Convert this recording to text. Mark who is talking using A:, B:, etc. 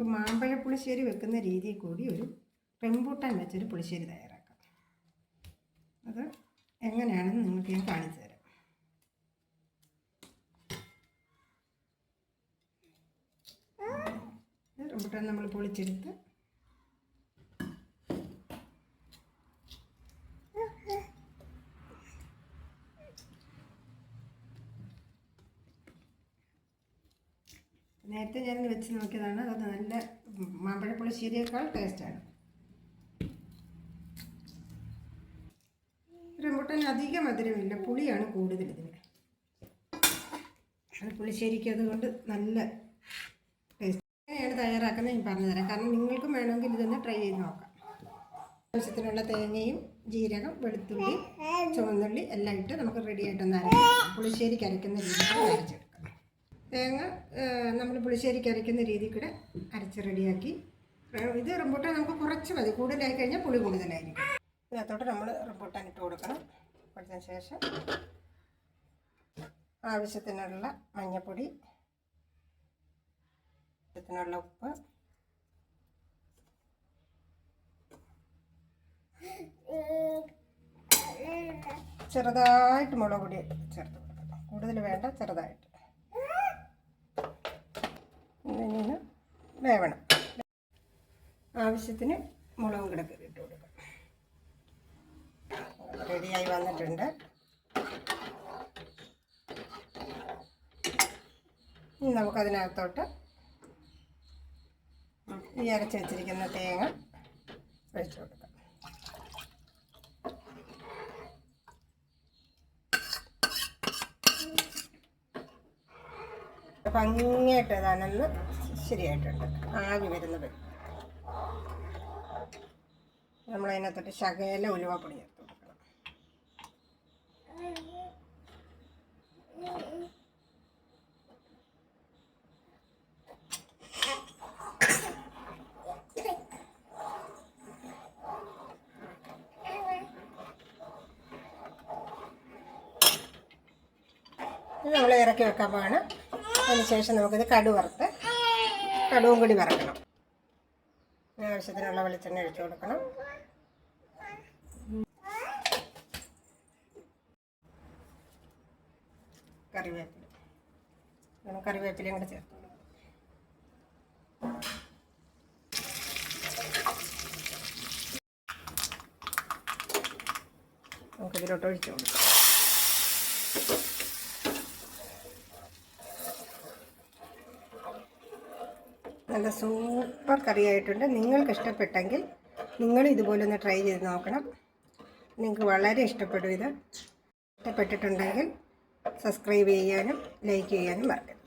A: നമുക്ക് മാമ്പഴ പുളിശ്ശേരി വെക്കുന്ന രീതിയിൽ കൂടി ഒരു റംബൂട്ടാൻ വെച്ചൊരു പുളിശ്ശേരി തയ്യാറാക്കാം. അത് എങ്ങനെയാണെന്ന് നിങ്ങൾക്ക് ഞാൻ കാണിച്ചു തരാം. റംബൂട്ടാൻ നമ്മൾ പൊളിച്ചെടുത്ത് നേരത്തെ ഞാൻ വെച്ച് നോക്കിയതാണ്. അത് നല്ല മാമ്പഴ പുളിശ്ശേരിയേക്കാൾ ടേസ്റ്റാണ്. റംബൂട്ടാൻ അധികം മധുരമില്ല, പുളിയാണ് കൂടുതൽ ഇതിന്. അത് പുളിശ്ശേരിക്ക് അതുകൊണ്ട് നല്ല ടേസ്റ്റ്. എങ്ങനെയാണ് തയ്യാറാക്കുന്നത് ഞാൻ പറഞ്ഞുതരാം. കാരണം നിങ്ങൾക്കും വേണമെങ്കിൽ ഇതൊന്ന് ട്രൈ ചെയ്ത് നോക്കാം. ആവശ്യത്തിനുള്ള തേങ്ങയും ജീരകം, വെളുത്തുള്ളി, ചുവന്നുള്ളി എല്ലാം ഇട്ട് നമുക്ക് റെഡിയായിട്ടൊന്ന് അരയ്ക്കാം. പുളിശ്ശേരിക്ക് അരയ്ക്കുന്ന രീതിയിൽ അരച്ചെടുക്കാം. തേങ്ങ നമ്മൾ പുളിശ്ശേരിക്ക് അരയ്ക്കുന്ന രീതിയിൽ കൂടെ അരച്ച് റെഡിയാക്കി. ഇത് റംബൂട്ടാൻ നമുക്ക് കുറച്ച് മതി, കൂടുതലായി കഴിഞ്ഞാൽ പുളി കൂടുതലായിരിക്കും. ഇതിനകത്തോട്ട് നമ്മൾ റംബൂട്ടാൻ ഇട്ട് കൊടുക്കണം. കൊടുത്തതിന് ശേഷം ആവശ്യത്തിനുള്ള മഞ്ഞൾപ്പൊടി, ആവശ്യത്തിനുള്ള ഉപ്പ്, ചെറുതായിട്ട് മുളക് പൊടി ചേർത്ത് കൊടുക്കണം. കൂടുതൽ വേണ്ട, ചെറുതായിട്ട്. ഇങ്ങനെ വേവണം. ആവശ്യത്തിന് മുളകും കൂടെ ഇട്ട് കൊടുക്കാം. റെഡിയായി വന്നിട്ടുണ്ട്. ഇനി നമുക്കതിനകത്തോട്ട് ഈ അരച്ച് വെച്ചിരിക്കുന്ന തേങ്ങ ഒഴിച്ചു കൊടുക്കാം. ഭംഗിയായിട്ട് ഇതാണെന്ന് ശരിയായിട്ടുണ്ട്. ആവി വരുന്നത് നമ്മളതിനകത്തോട്ട് ശകല ഉലുവാപ്പൊടി ചേർത്ത് കൊടുക്കണം. ഇത് നമ്മൾ ഇറക്കി വെക്കാൻ പോവാണ്. അതിനുശേഷം നമുക്കിത് കടുവും കൂടി വറക്കണം. ആവശ്യത്തിനുള്ള വെളിച്ചെണ്ണ ഒഴിച്ചു കൊടുക്കണം. കറിവേപ്പിലയും കൂടെ ചേർത്ത് കൊടുക്കണം. നമുക്കിതിലോട്ട് ഒഴിച്ചു കൊടുക്കാം. നല്ല സൂപ്പർ കറിയായിട്ടുണ്ട്. നിങ്ങൾക്ക് ഇഷ്ടപ്പെട്ടെങ്കിൽ നിങ്ങൾ ഇതുപോലെ ഒന്ന് ട്രൈ ചെയ്ത് നോക്കണം. നിങ്ങൾക്ക് വളരെ ഇഷ്ടപ്പെടും. ഇത് ഇഷ്ടപ്പെട്ടിട്ടുണ്ടെങ്കിൽ സബ്സ്ക്രൈബ് ചെയ്യാനും ലൈക്ക് ചെയ്യാനും മറക്കരുത്.